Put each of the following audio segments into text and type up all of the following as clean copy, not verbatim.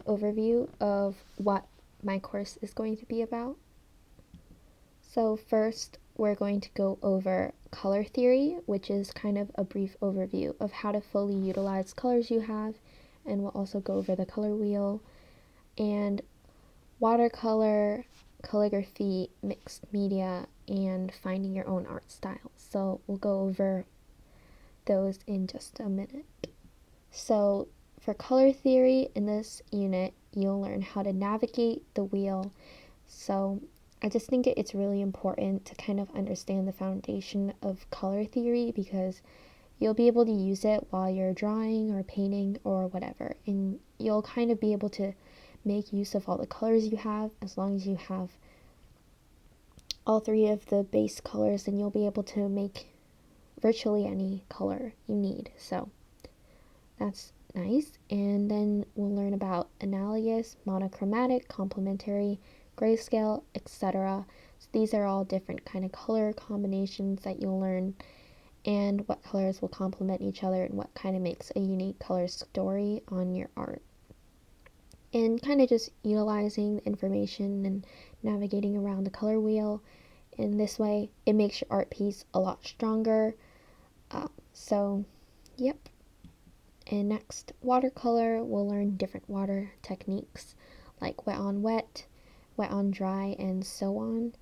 overview of what my course is going to be about. So first, we're going to go over color theory, which is kind of a brief overview of how to fully utilize colors you have, and we'll also go over the color wheel, and watercolor, calligraphy, mixed media, and finding your own art style. So we'll go over those in just a minute. So for color theory in this unit, you'll learn how to navigate the wheel. So I just think it's really important to kind of understand the foundation of color theory, because you'll be able to use it while you're drawing or painting or whatever, and you'll kind of be able to make use of all the colors you have. As long as you have all three of the base colors, then you'll be able to make virtually any color you need. So that's nice. And then we'll learn about analogous, monochromatic, complementary, grayscale, etc. So these are all different kind of color combinations that you'll learn, and what colors will complement each other and what kind of makes a unique color story on your art. And kind of just utilizing the information and navigating around the color wheel. In this way, it makes your art piece a lot stronger. Yep. And next, watercolor, we'll learn different water techniques like wet on wet, wet on dry, and so on.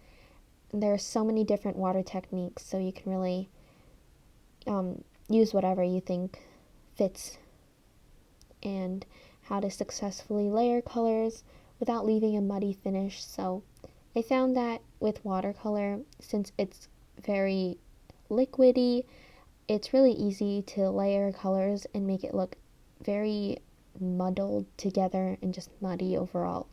There are so many different water techniques, so you can really use whatever you think fits, and how to successfully layer colors without leaving a muddy finish. So I found that with watercolor, since it's very liquidy, it's really easy to layer colors and make it look very muddled together and just muddy overall.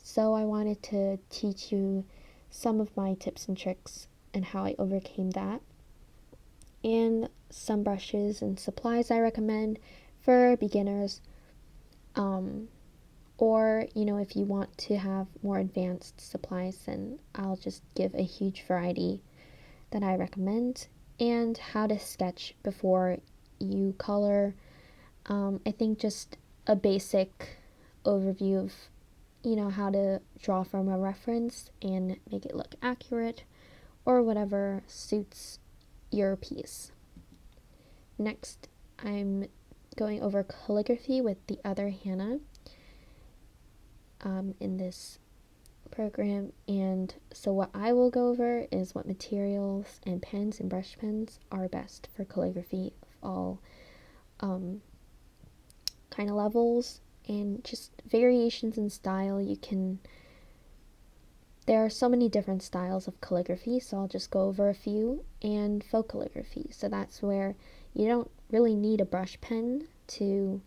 So I wanted to teach you some of my tips and tricks and how I overcame that, and some brushes and supplies I recommend for beginners, or if you want to have more advanced supplies, then I'll just give a huge variety that I recommend. And how to sketch before you color. I think just a basic overview of how to draw from a reference and make it look accurate, or whatever suits your piece. Next, I'm going over calligraphy with the other Hannah in this program. And so what I will go over is what materials and pens and brush pens are best for calligraphy of all kind of levels, and just variations in style. There are so many different styles of calligraphy, so I'll just go over a few. And faux calligraphy, so that's where you don't really need a brush pen to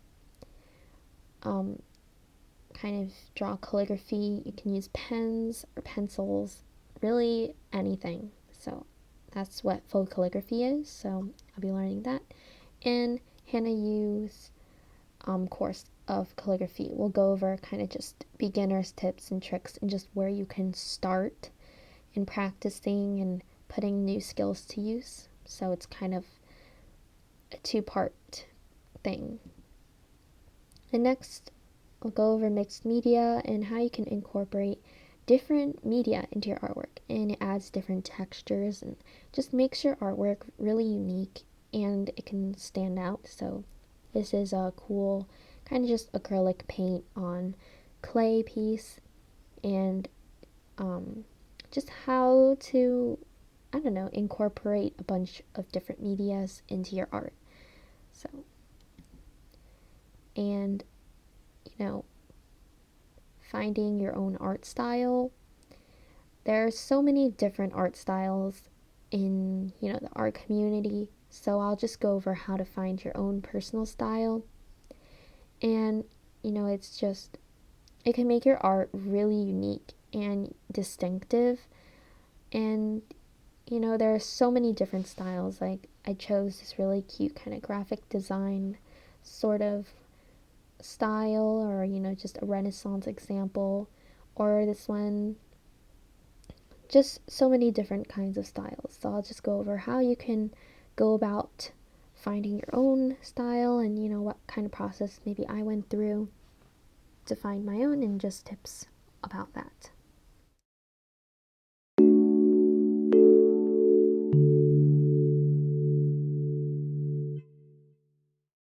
kind of draw calligraphy. You can use pens or pencils, really anything. So that's what faux calligraphy is, so I'll be learning that. And Hannah Yu's course of calligraphy, we'll go over kind of just beginner's tips and tricks, and just where you can start in practicing and putting new skills to use. So it's kind of a two-part thing. And next, I'll go over mixed media and how you can incorporate different media into your artwork, and it adds different textures and just makes your artwork really unique, and it can stand out. So this is a cool kind of just acrylic paint on clay piece, and just how to incorporate a bunch of different medias into your art. So, and finding your own art style. There are so many different art styles in the art community, so I'll just go over how to find your own personal style. And it can make your art really unique and distinctive. And there are so many different styles. Like, I chose this really cute kind of graphic design sort of style, or just a Renaissance example, or this one. Just so many different kinds of styles. So I'll just go over how you can go about finding your own style, and what kind of process maybe I went through. define my own and just tips about that.